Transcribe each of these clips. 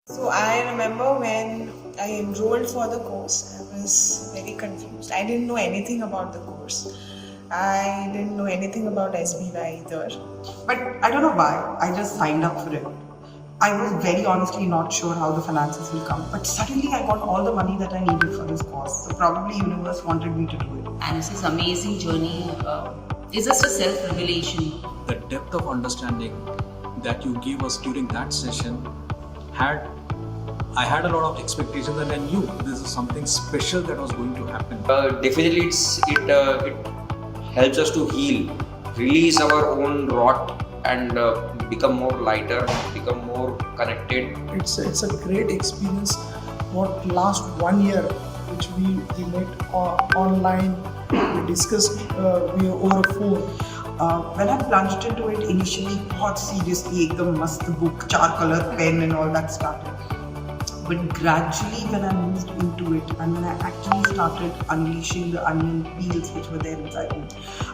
So I remember when I enrolled for the course, I was very confused. I didn't know anything about the course. I didn't know anything about SBY either. But I don't know why. I just signed up for it. I was very honestly not sure how the finances will come. But suddenly I got all the money that I needed for this course. So probably universe wanted me to do it. And this amazing journey is just a self-revelation. The depth of understanding that you gave us during that session had I had a lot of expectations and I knew this is something special that was going to happen. Definitely, it helps us to heal, release our own rot, and become more lighter, become more connected. It's a great experience. What last 1 year, which we met online, we discussed over a phone. When I plunged into it initially, बहुत seriously, एकदम मस्त book, char color pen and all that started. But gradually, when I moved into it and when I actually started unleashing the onion peels which were there inside me,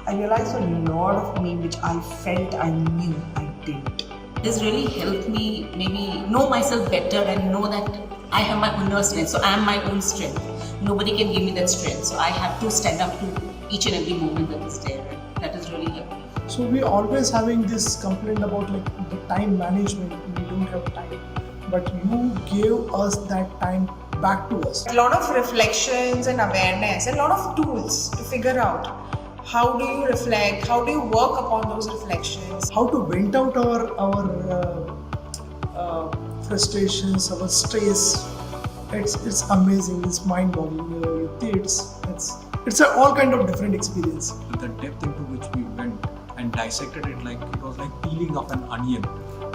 I realized a lot of me which I felt I knew I didn't. This really helped me maybe know myself better and know that I have my inner strength. So I am my own strength. Nobody can give me that strength. So I have to stand up to each and every moment that is there. That has really helped me. So we always having this complaint about like the time management. We don't have time, but you gave us that time back to us. A lot of reflections and awareness, a lot of tools to figure out how do you reflect, how do you work upon those reflections. How to vent out our frustrations, our stress. It's amazing. It's mind boggling. It's all kind of different experience. The depth into which we went and dissected it like it was like peeling of an onion,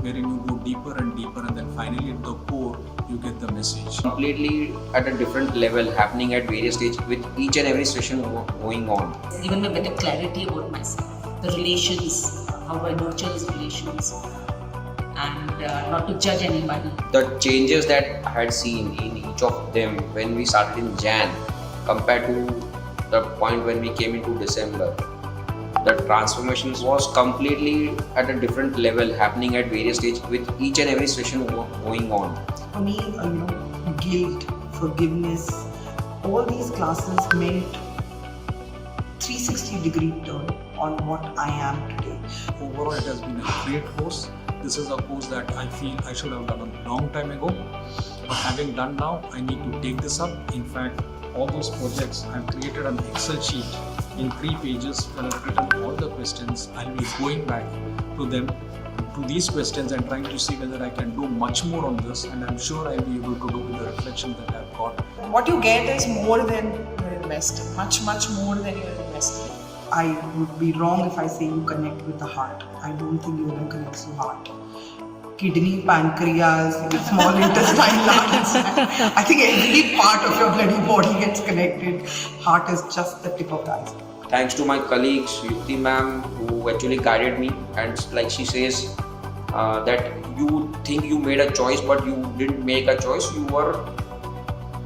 wherein you go deeper and deeper, and then finally at the core you get the message. Completely at a different level, happening at various stages with each and every session going on. It's given me better clarity about myself, the relations, how I nurture these relations, and not to judge anybody. The changes that I had seen in each of them when we started in Jan compared to the point when we came into December, the transformation was completely at a different level, happening at various stages with each and every session going on. For me, guilt, forgiveness, all these classes meant 360-degree turn on what I am today. Overall, it has been a great course. This is a course that I feel I should have done a long time ago. But having done now, I need to take this up. In fact, all those projects, I've created an Excel sheet in 3 pages where I've written all the questions. I'll be going back to them, to these questions, and trying to see whether I can do much more on this. And I'm sure I'll be able to do with the reflection that I've got. What you get is more than you're investing, much, much more than you're investing. I would be wrong if I say you connect with the heart. I don't think yoga connects to heart. Kidney, pancreas, your small intestine glands. I think every part of your bloody body gets connected. Heart is just the tip of the iceberg. Thanks to my colleagues, Yukti ma'am, who actually guided me, and like she says, that you think you made a choice, but you didn't make a choice. You were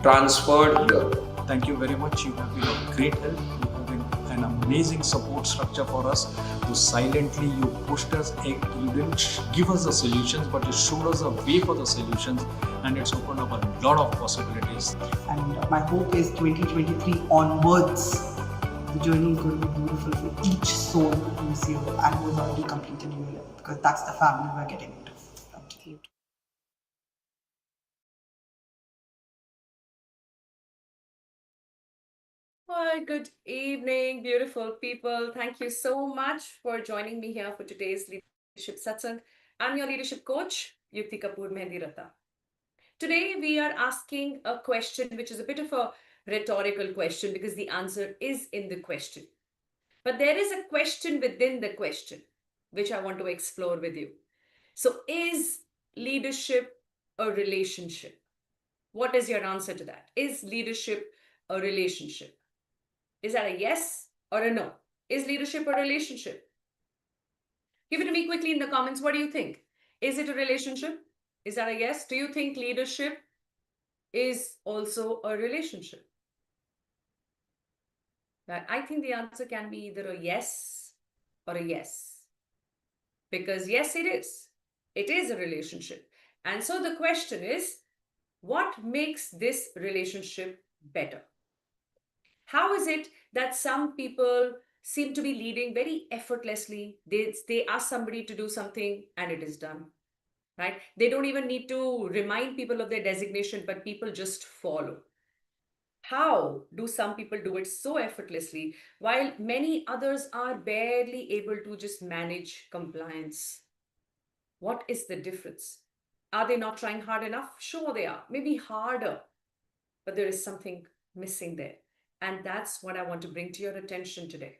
transferred here. Thank you very much. You have been a great help. You have been an amazing support structure for us. You pushed us. You didn't give us the solutions, but you showed us a way for the solutions, and it's opened up a lot of possibilities. And my hope is 2023 onwards, the journey is going to be beautiful for each soul who's here and who's already completed ULM, because that's the family we're getting into. Thank you. Well, good evening, beautiful people. Thank you so much for joining me here for today's Leadership Satsang. I'm your leadership coach, Yukti Kapoor Mehendi Ratta. Today, we are asking a question which is a bit of a rhetorical question because the answer is in the question. But there is a question within the question which I want to explore with you. So, is leadership a relationship? What is your answer to that? Is leadership a relationship? Is that a yes or a no? Is leadership a relationship? Give it to me quickly in the comments. What do you think? Is it a relationship? Is that a yes? Do you think leadership is also a relationship? I think the answer can be either a yes or a yes. Because yes, it is. It is a relationship. And so the question is, what makes this relationship better? How is it that some people seem to be leading very effortlessly? They ask somebody to do something and it is done, right? They don't even need to remind people of their designation, but people just follow. How do some people do it so effortlessly while many others are barely able to just manage compliance? What is the difference? Are they not trying hard enough? Sure, they are. Maybe harder, but there is something missing there. And that's what I want to bring to your attention today.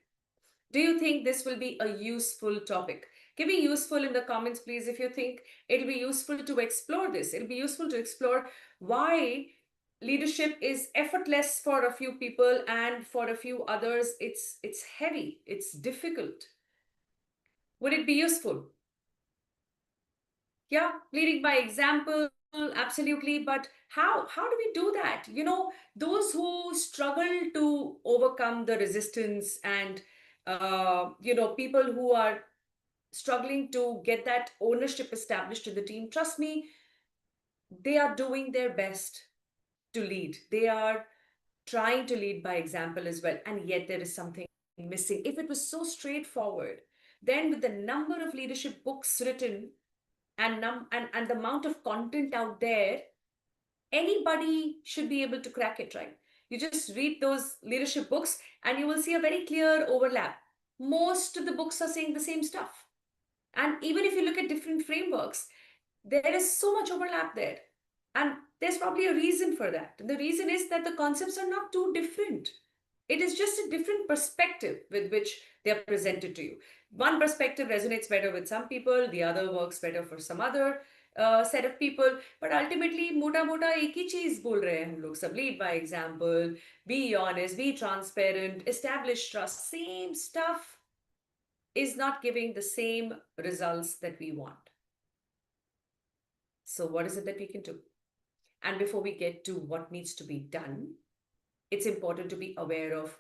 Do you think this will be a useful topic? Give me useful in the comments, please, if you think it'll be useful to explore this. It'll be useful to explore why leadership is effortless for a few people and for a few others it's heavy, it's difficult. Would it be useful? Yeah, leading by example, absolutely. But how do we do that? Those who struggle to overcome the resistance and people who are struggling to get that ownership established in the team, trust me, they are doing their best to lead. They are trying to lead by example as well, and yet there is something missing. If it was so straightforward, then with the number of leadership books written and the amount of content out there, anybody should be able to crack it, right? You just read those leadership books and you will see a very clear overlap. Most of the books are saying the same stuff. And even if you look at different frameworks, there is so much overlap there. And there's probably a reason for that. And the reason is that the concepts are not too different. It is just a different perspective with which they are presented to you. One perspective resonates better with some people, the other works better for some other set of people. But ultimately, mota mota एक ही चीज बोल रहे हैं हम लोग सब. Lead by example, be honest, be transparent, establish trust. Same stuff is not giving the same results that we want. So what is it that we can do? And before we get to what needs to be done, it's important to be aware of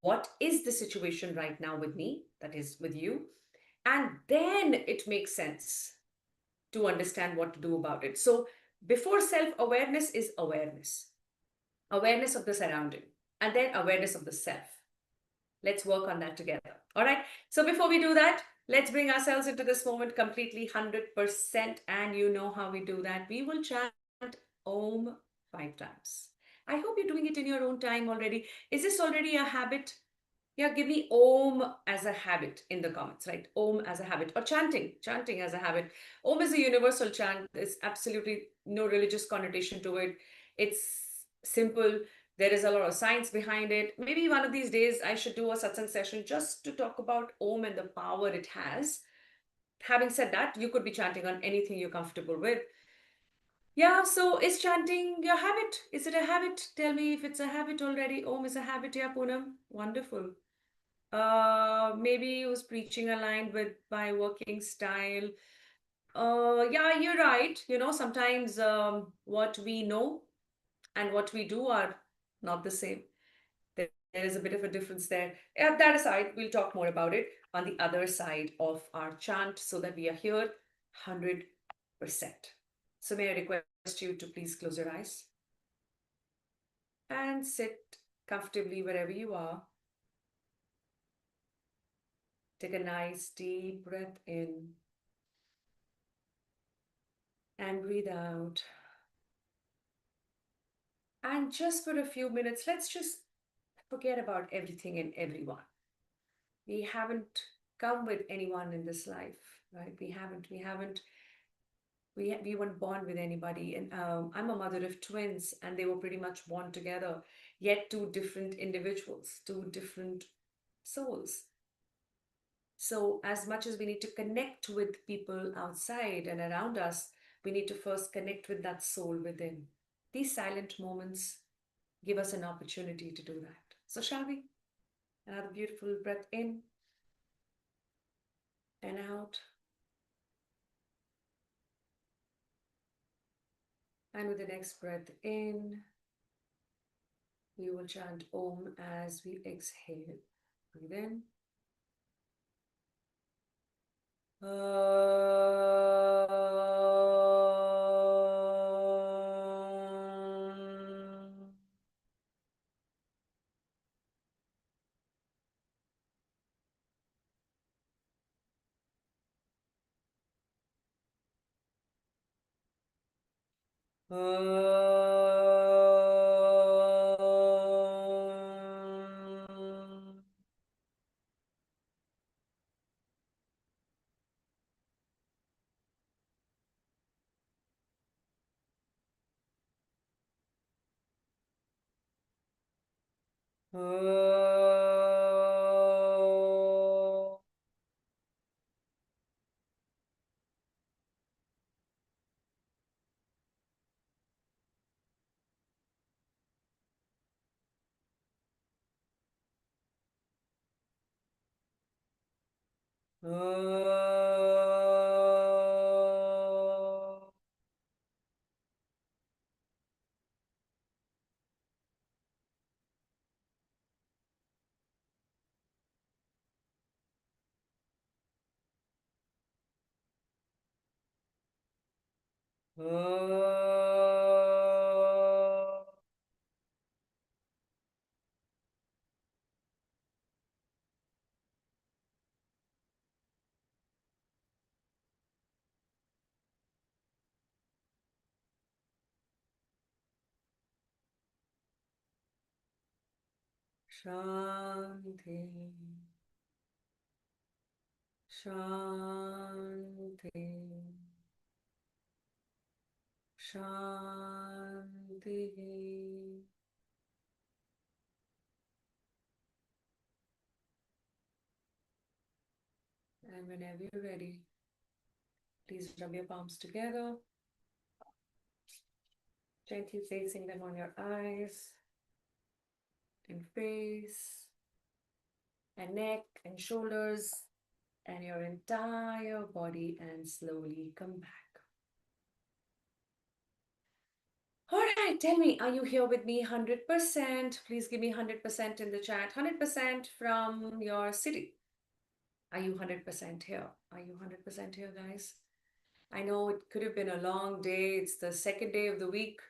what is the situation right now with me, that is with you, and then it makes sense to understand what to do about it. So before self-awareness is awareness of the surrounding, and then awareness of the self. Let's work on that together. All right. So before we do that, let's bring ourselves into this moment completely 100%. And you know how we do that. We will chant Om 5 times. I hope you're doing it in your own time already. Is this already a habit? Yeah, give me Om as a habit in the comments, right? Om as a habit, or chanting as a habit. Om is a universal chant. There's absolutely no religious connotation to it. It's simple. There is a lot of science behind it. Maybe one of these days I should do a satsang session just to talk about Om and the power it has. Having said that, you could be chanting on anything you're comfortable with. Yeah, so is chanting your habit? Is it a habit? Tell me if it's a habit already. Om is a habit, yeah, Poonam. Wonderful. Maybe he was preaching aligned with my working style. Yeah, you're right. Sometimes what we know and what we do are not the same. There is a bit of a difference there. Yeah, that aside, we'll talk more about it on the other side of our chant so that we are here 100%. So may I request you to please close your eyes and sit comfortably wherever you are. Take a nice deep breath in and breathe out. And just for a few minutes, let's just forget about everything and everyone. We haven't come with anyone in this life, right? We weren't born with anybody. And I'm a mother of twins, and they were pretty much born together, yet two different individuals, two different souls. So as much as we need to connect with people outside and around us, we need to first connect with that soul within. These silent moments give us an opportunity to do that. So shall we? Another beautiful breath in and out. And with the next breath in, we will chant Om as we exhale. Breathe in. Shanti, Shanti, Shanti. And whenever you're ready, please rub your palms together, gently placing them on your eyes and face and neck and shoulders and your entire body, and slowly come back. All right, tell me, are you here with me 100%? Please give me 100% in the chat. 100% from your city. Are you 100% here? Are you 100% here, guys? I know it could have been a long day. It's the second day of the week.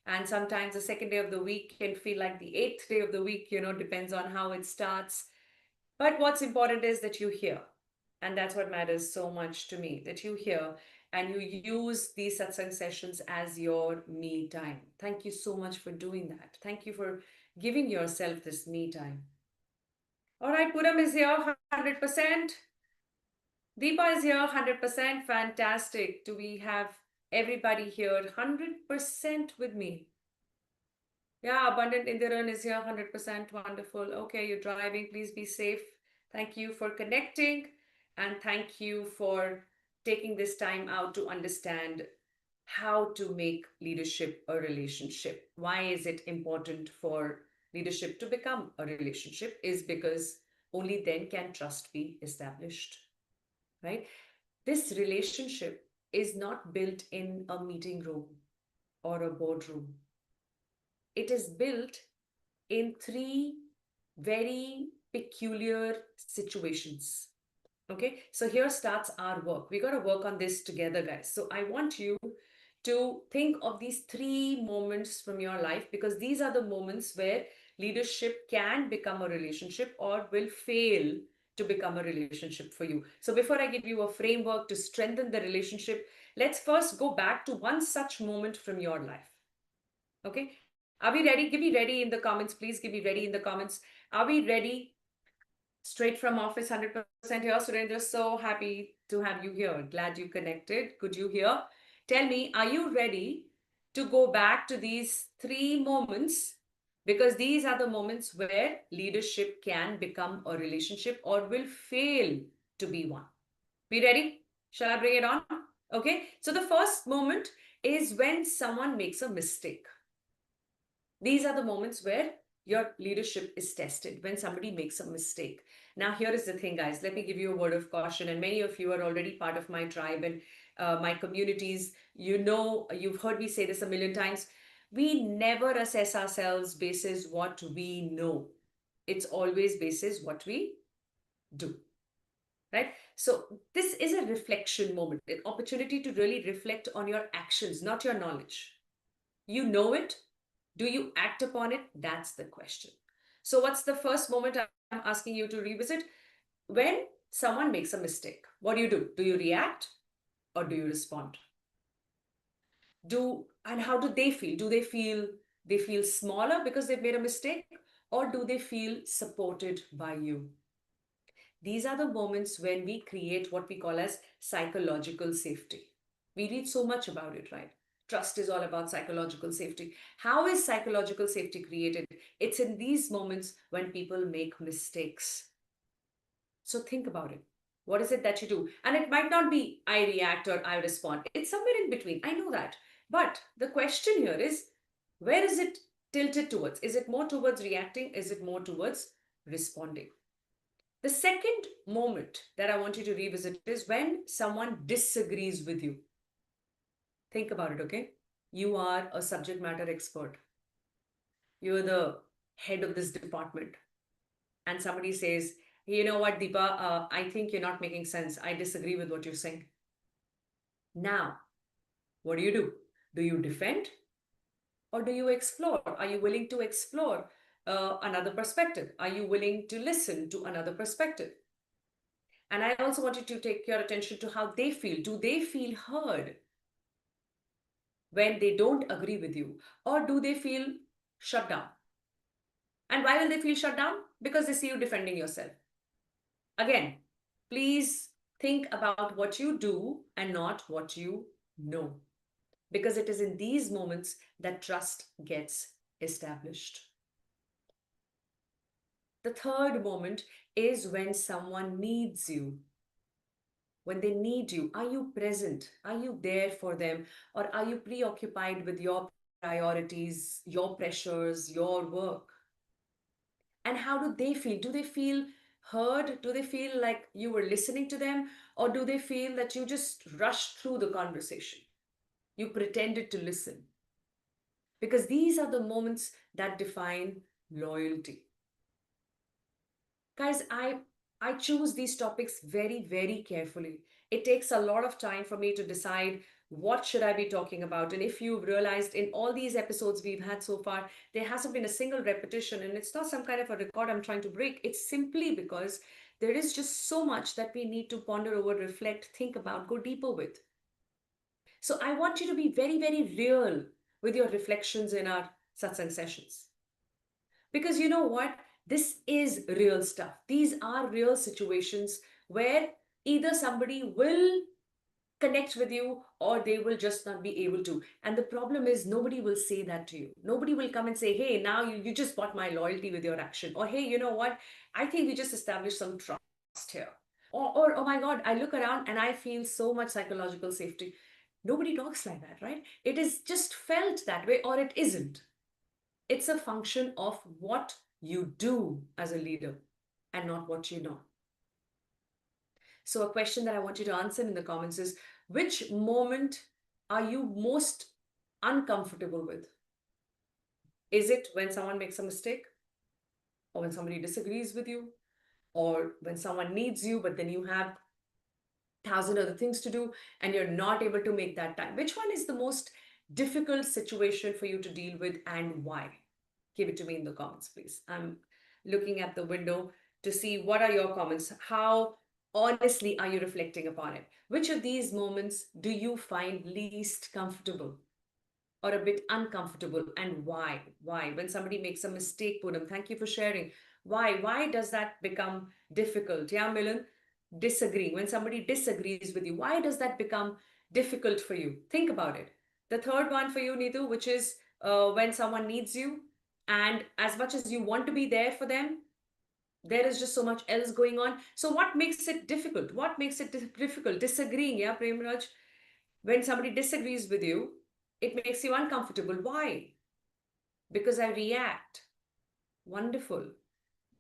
And sometimes the second day of the week can feel like the eighth day of the week, depends on how it starts. But what's important is that you hear. And that's what matters so much to me, that you hear and you use these satsang sessions as your me time. Thank you so much for doing that. Thank you for giving yourself this me time. All right, Puram is here, 100%. Deepa is here, 100%. Fantastic. Do we have everybody here 100% with me? Yeah, Abundant Indiran is here, 100%. Wonderful. Okay, you're driving. Please be safe. Thank you for connecting. And thank you for taking this time out to understand how to make leadership a relationship. Why is it important for leadership to become a relationship? Is because only then can trust be established, right? This relationship is not built in a meeting room or a boardroom. It is built in three very peculiar situations. Okay, so here starts our work. We got to work on this together, guys. So I want you to think of these three moments from your life, because these are the moments where leadership can become a relationship or will fail to become a relationship for you. So before I give you a framework to strengthen the relationship, let's first go back to one such moment from your life. Okay, are we ready? Give me ready in the comments, please. Give me ready in the comments. Are we ready? Straight from office, 100% here. Surendra, so happy to have you here. Glad you connected. Could you hear? Tell me, are you ready to go back to these three moments? Because these are the moments where leadership can become a relationship or will fail to be one. We ready? Shall I bring it on? Okay. So the first moment is when someone makes a mistake. These are the moments where your leadership is tested, when somebody makes a mistake. Now, here is the thing, guys. Let me give you a word of caution. And many of you are already part of my tribe and my communities. You've heard me say this a million times. We never assess ourselves basis what we know. It's always basis what we do. Right? So this is a reflection moment, an opportunity to really reflect on your actions, not your knowledge. You know it. Do you act upon it? That's the question. So what's the first moment I'm asking you to revisit? When someone makes a mistake, what do? Do you react or do you respond? And how do they feel? Do they feel smaller because they've made a mistake, or do they feel supported by you? These are the moments when we create what we call as psychological safety. We read so much about it, right? Trust is all about psychological safety. How is psychological safety created? It's in these moments when people make mistakes. So think about it. What is it that you do? And it might not be I react or I respond. It's somewhere in between. I know that. But the question here is, where is it tilted towards? Is it more towards reacting? Is it more towards responding? The second moment that I want you to revisit is when someone disagrees with you. Think about it, okay? You are a subject matter expert. You're the head of this department. And somebody says, "Hey, you know what, Deepa, I think you're not making sense. I disagree with what you're saying." Now, what do? Do you defend or do you explore? Are you willing to explore another perspective? Are you willing to listen to another perspective? And I also want you to take your attention to how they feel. Do they feel heard when they don't agree with you? Or do they feel shut down? And why will they feel shut down? Because they see you defending yourself. Again, please think about what you do and not what you know. Because it is in these moments that trust gets established. The third moment is when someone needs you. When they need you, are you present? Are you there for them? Or are you preoccupied with your priorities, your pressures, your work? And how do they feel? Do they feel heard? Do they feel like you were listening to them? Or do they feel that you just rushed through the conversation? You pretended to listen. Because these are the moments that define loyalty. Guys, I choose these topics very, very carefully. It takes a lot of time for me to decide what should I be talking about. And if you've realized in all these episodes we've had so far, there hasn't been a single repetition, and it's not some kind of a record I'm trying to break. It's simply because there is just so much that we need to ponder over, reflect, think about, go deeper with. So I want you to be very, very real with your reflections in our satsang sessions. Because you know what? This is real stuff. These are real situations where either somebody will connect with you or they will just not be able to. And the problem is nobody will say that to you. Nobody will come and say, "Hey, now you just bought my loyalty with your action." Or, "Hey, you know what? I think we just established some trust here." Or "Oh my God, I look around and I feel so much psychological safety." Nobody talks like that, right? It is just felt that way or it isn't. It's a function of what you do as a leader and not what you know. So a question that I want you to answer in the comments is, which moment are you most uncomfortable with? Is it when someone makes a mistake? Or when somebody disagrees with you? Or when someone needs you, but then you have 1,000 other things to do and you're not able to make that time? Which one is the most difficult situation for you to deal with and why? Give it to me in the comments, please. I'm looking at the window to see what are your comments. How honestly are you reflecting upon it? Which of these moments do you find least comfortable or a bit uncomfortable, and why? Why? When somebody makes a mistake, Poonam, thank you for sharing. Why? Why does that become difficult? Yeah, Milan, disagreeing. When somebody disagrees with you, why does that become difficult for you? Think about it. The third one for you, Neetu, which is when someone needs you, and as much as you want to be there for them, there is just so much else going on. So what makes it difficult? What makes it difficult? Disagreeing, yeah, Premraj? When somebody disagrees with you, it makes you uncomfortable. Why? Because I react. Wonderful.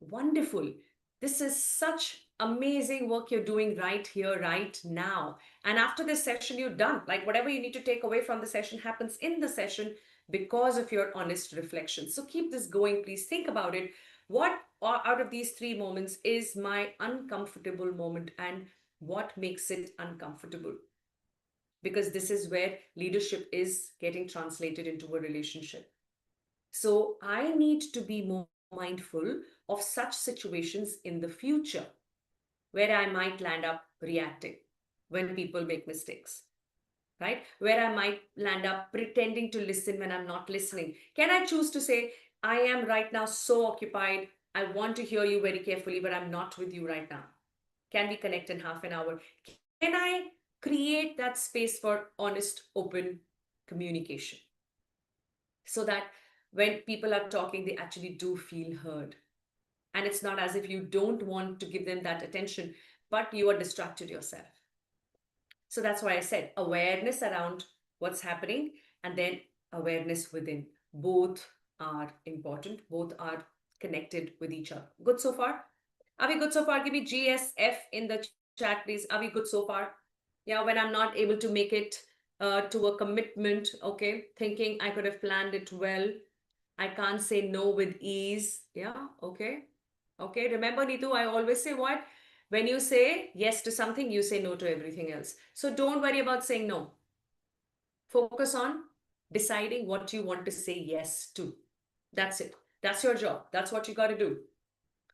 Wonderful. This is such amazing work you're doing right here, right now. And after this session, you're done. Like whatever you need to take away from the session happens in the session because of your honest reflection. So keep this going, please. Think about it. What out of these three moments is my uncomfortable moment, and what makes it uncomfortable? Because this is where leadership is getting translated into a relationship. So I need to be more mindful of such situations in the future where I might land up reacting when people make mistakes. right? Where I might land up pretending to listen when I'm not listening. Can I choose to say, I am right now so occupied, I want to hear you very carefully, but I'm not with you right now. Can we connect in half an hour? Can I create that space for honest, open communication so that when people are talking, they actually do feel heard? And it's not as if you don't want to give them that attention, but you are distracted yourself. So that's why I said awareness around what's happening and then awareness within. Both are important, both are connected with each other. Good so far? Are we good so far? Give me GSF in the chat, please. Are we good so far? Yeah, when I'm not able to make it to a commitment, okay, thinking I could have planned it well. I can't say no with ease. Yeah, okay. Okay, remember, Neetu, I always say what? When you say yes to something, you say no to everything else. So don't worry about saying no. Focus on deciding what you want to say yes to. That's it. That's your job. That's what you got to do.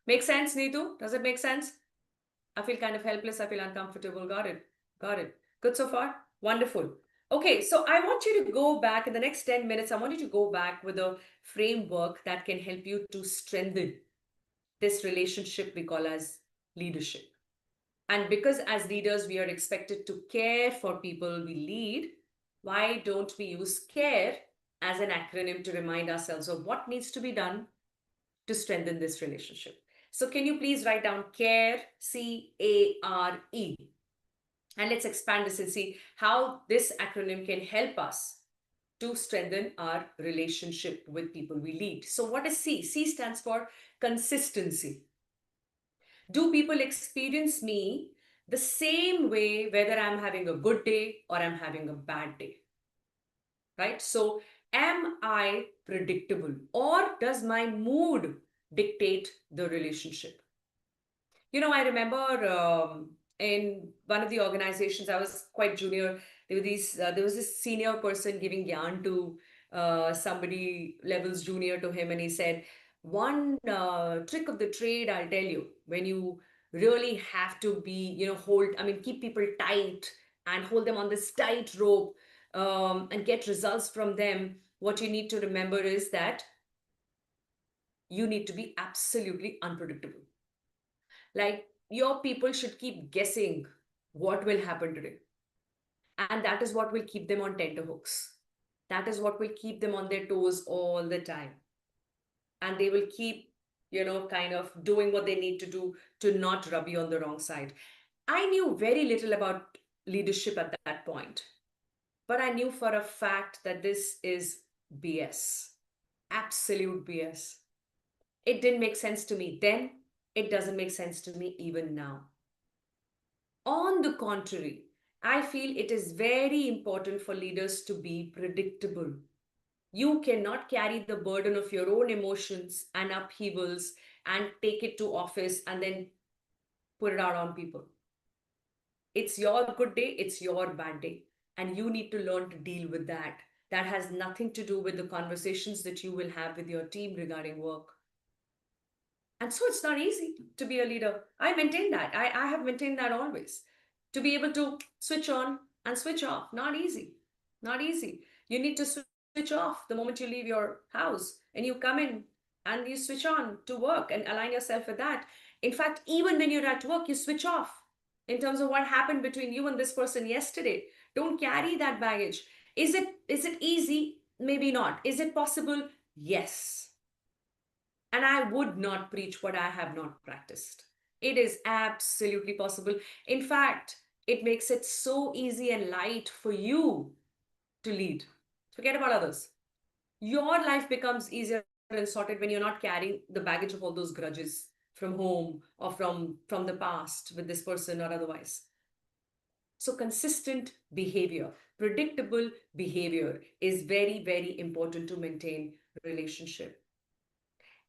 Make sense, Neetu? Does it make sense? I feel kind of helpless. I feel uncomfortable. Got it. Got it. Good so far? Wonderful. Okay, so I want you to go back in the next 10 minutes. I want you to go back with a framework that can help you to strengthen this relationship we call as leadership. And because as leaders, we are expected to care for people we lead, why don't we use CARE as an acronym to remind ourselves of what needs to be done to strengthen this relationship? So can you please write down CARE, CARE, and let's expand this and see how this acronym can help us to strengthen our relationship with people we lead. So what is C? C stands for consistency. Do people experience me the same way whether I'm having a good day or I'm having a bad day? Right? So am I predictable, or does my mood dictate the relationship? I remember in one of the organizations, I was quite junior. There was this senior person giving yarn to somebody levels junior to him, and he said, one trick of the trade, I'll tell you, when you really have to be, keep people tight and hold them on this tight rope and get results from them, what you need to remember is that you need to be absolutely unpredictable. Like, your people should keep guessing what will happen today. And that is what will keep them on tenterhooks. That is what will keep them on their toes all the time. And they will keep, kind of doing what they need to do to not rub you on the wrong side. I knew very little about leadership at that point, but I knew for a fact that this is BS. Absolute BS. It didn't make sense to me then. It doesn't make sense to me even now. On the contrary, I feel it is very important for leaders to be predictable. You cannot carry the burden of your own emotions and upheavals and take it to office and then put it out on people. It's your good day, it's your bad day. And you need to learn to deal with that. That has nothing to do with the conversations that you will have with your team regarding work. And so it's not easy to be a leader. I maintain that. I have maintained that always. To be able to switch on and switch off, not easy. Not easy. You need to switch off the moment you leave your house and you come in and you switch on to work and align yourself with that. In fact, even when you're at work, you switch off in terms of what happened between you and this person yesterday. Don't carry that baggage. Is it easy? Maybe not. Is it possible? Yes. And I would not preach what I have not practiced. It is absolutely possible. In fact, it makes it so easy and light for you to lead. Forget about others. Your life becomes easier and sorted when you're not carrying the baggage of all those grudges from home or from the past with this person or otherwise. So consistent behavior, predictable behavior is very, very important to maintain relationship.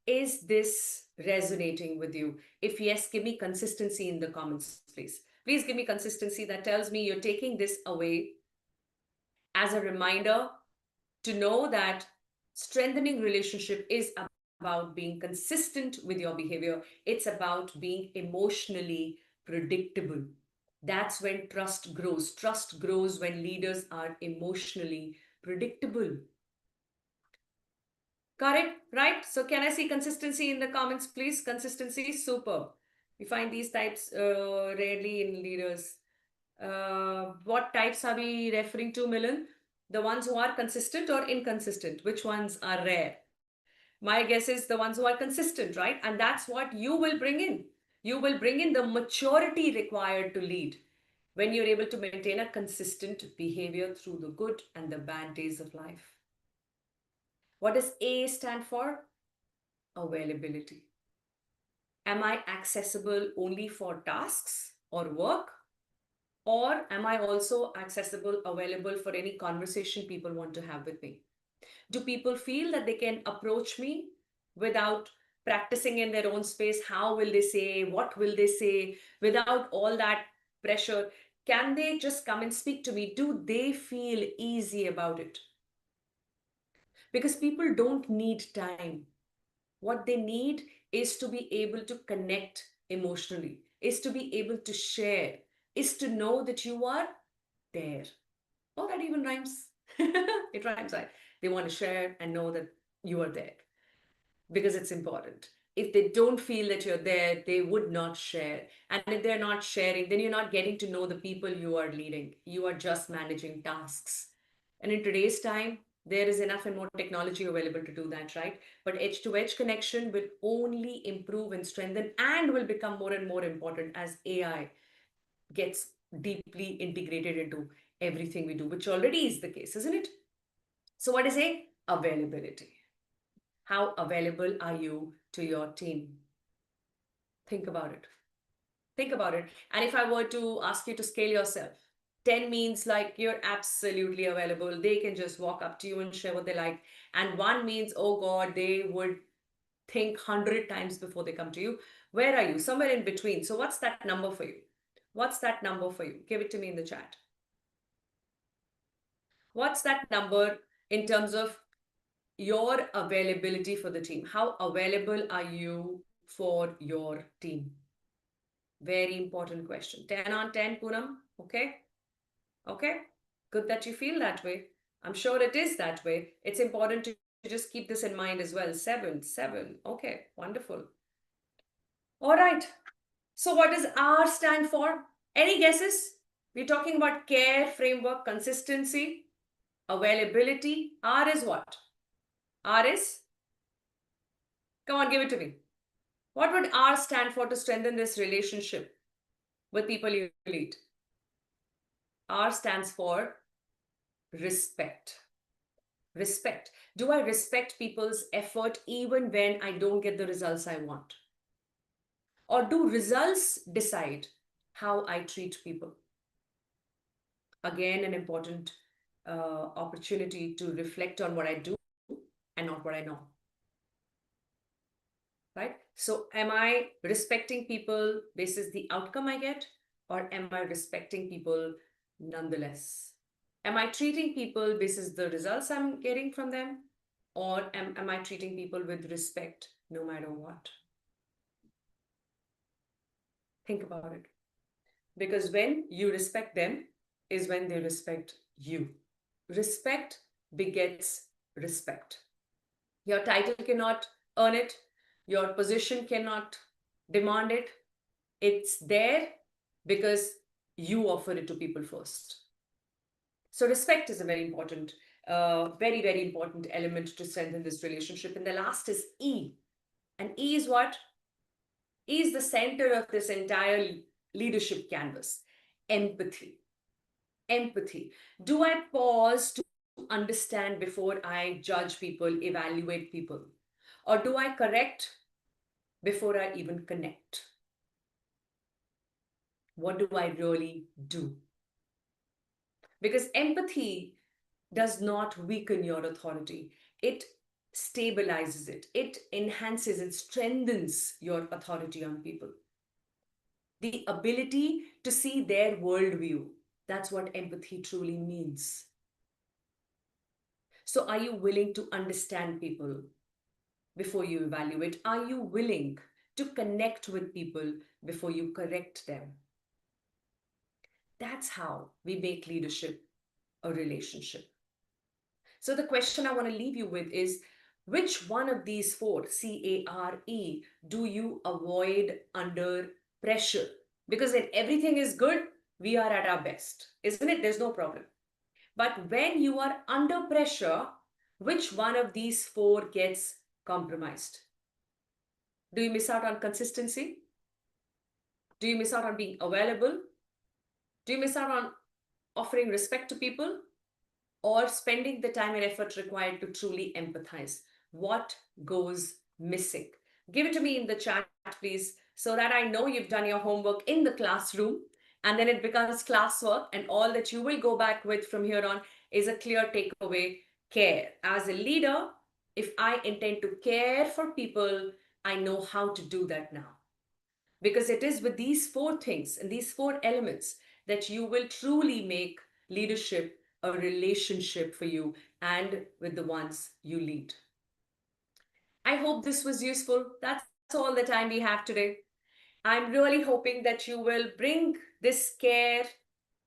Is this resonating with you? If yes, give me consistency in the comments, please. Please give me consistency that tells me you're taking this away as a reminder to know that strengthening relationship is about being consistent with your behavior. It's about being emotionally predictable. That's when trust grows. Trust grows when leaders are emotionally predictable. Correct, right? So can I see consistency in the comments, please? Consistency, super. We find these types rarely in leaders. What types are we referring to, Milan? The ones who are consistent or inconsistent? Which ones are rare? My guess is the ones who are consistent, right? And that's what you will bring in. You will bring in the maturity required to lead when you're able to maintain a consistent behavior through the good and the bad days of life. What does A stand for? Availability. Am I accessible only for tasks or work? Or am I also accessible, available for any conversation people want to have with me? Do people feel that they can approach me without practicing in their own space? How will they say? What will they say? Without all that pressure, can they just come and speak to me? Do they feel easy about it? Because people don't need time. What they need is to be able to connect emotionally, is to be able to share, is to know that you are there. Oh, that even rhymes. It rhymes, right? They want to share and know that you are there because it's important. If they don't feel that you're there, they would not share. And if they're not sharing, then you're not getting to know the people you are leading. You are just managing tasks. And in today's time, there is enough and more technology available to do that, right? But edge to edge connection will only improve and strengthen and will become more and more important as AI gets deeply integrated into everything we do, which already is the case, isn't it? So, what is A? Availability. How available are you to your team? Think about it. Think about it. And if I were to ask you to scale yourself, 10 means like you're absolutely available. They can just walk up to you and share what they like. And 1 means, oh God, they would think 100 times before they come to you. Where are you? Somewhere in between. So, what's that number for you? What's that number for you? Give it to me in the chat. What's that number in terms of your availability for the team? How available are you for your team? Very important question. 10 on 10, Poonam. Okay. Okay. Good that you feel that way. I'm sure it is that way. It's important to just keep this in mind as well. 7, 7. Okay. Wonderful. All right. So what does R stand for? Any guesses? We're talking about care, framework, consistency, availability. R is what? R is? Come on, give it to me. What would R stand for to strengthen this relationship with people you lead? R stands for respect. Respect. Do I respect people's effort even when I don't get the results I want? Or do results decide how I treat people? Again, an important opportunity to reflect on what I do and not what I know. Right? So am I respecting people basis the outcome I get, or am I respecting people nonetheless? Am I treating people basis the results I'm getting from them, or am I treating people with respect no matter what? Think about it. Because when you respect them is when they respect you. Respect begets respect. Your title cannot earn it. Your position cannot demand it. It's there because you offer it to people first. So respect is a very important, very important element to strengthen this relationship. And the last is E. And E is what? E is the center of this entire leadership canvas. Empathy. Empathy. Do I pause to understand before I judge people, evaluate people? Or do I correct before I even connect? What do I really do? Because empathy does not weaken your authority. It stabilizes it. It enhances and strengthens your authority on people. The ability to see their worldview. That's what empathy truly means. So are you willing to understand people before you evaluate? Are you willing to connect with people before you correct them? That's how we make leadership a relationship. So the question I want to leave you with is, which one of these four, CARE, do you avoid under pressure? Because when everything is good, we are at our best, isn't it? There's no problem. But when you are under pressure, which one of these four gets compromised? Do you miss out on consistency? Do you miss out on being available? Do you miss out on offering respect to people? Or spending the time and effort required to truly empathize? What goes missing? Give it to me in the chat, please, so that I know you've done your homework in the classroom and then it becomes classwork, and all that you will go back with from here on is a clear takeaway: care. As a leader, if I intend to care for people, I know how to do that now. Because it is with these four things and these four elements that you will truly make leadership a relationship for you and with the ones you lead. I hope this was useful. That's all the time we have today. I'm really hoping that you will bring this care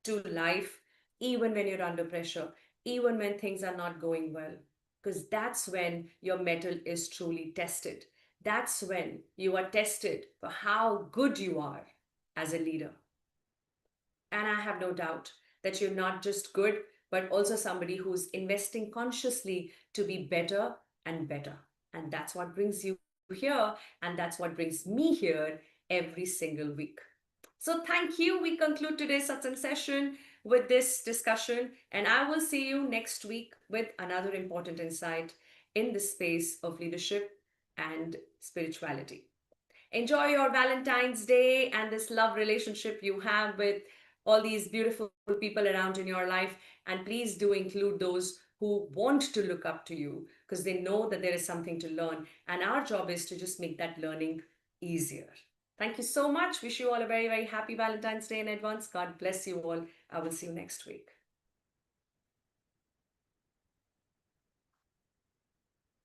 to life even when you're under pressure, even when things are not going well, because that's when your mettle is truly tested. That's when you are tested for how good you are as a leader. And I have no doubt that you're not just good, but also somebody who's investing consciously to be better and better. And that's what brings you here. And that's what brings me here every single week. So thank you. We conclude today's satsang session with this discussion. And I will see you next week with another important insight in the space of leadership and spirituality. Enjoy your Valentine's Day and this love relationship you have with all these beautiful people around in your life. And please do include those who want to look up to you, because they know that there is something to learn. And our job is to just make that learning easier. Thank you so much. Wish you all a very, very happy Valentine's Day in advance. God bless you all. I will see you next week.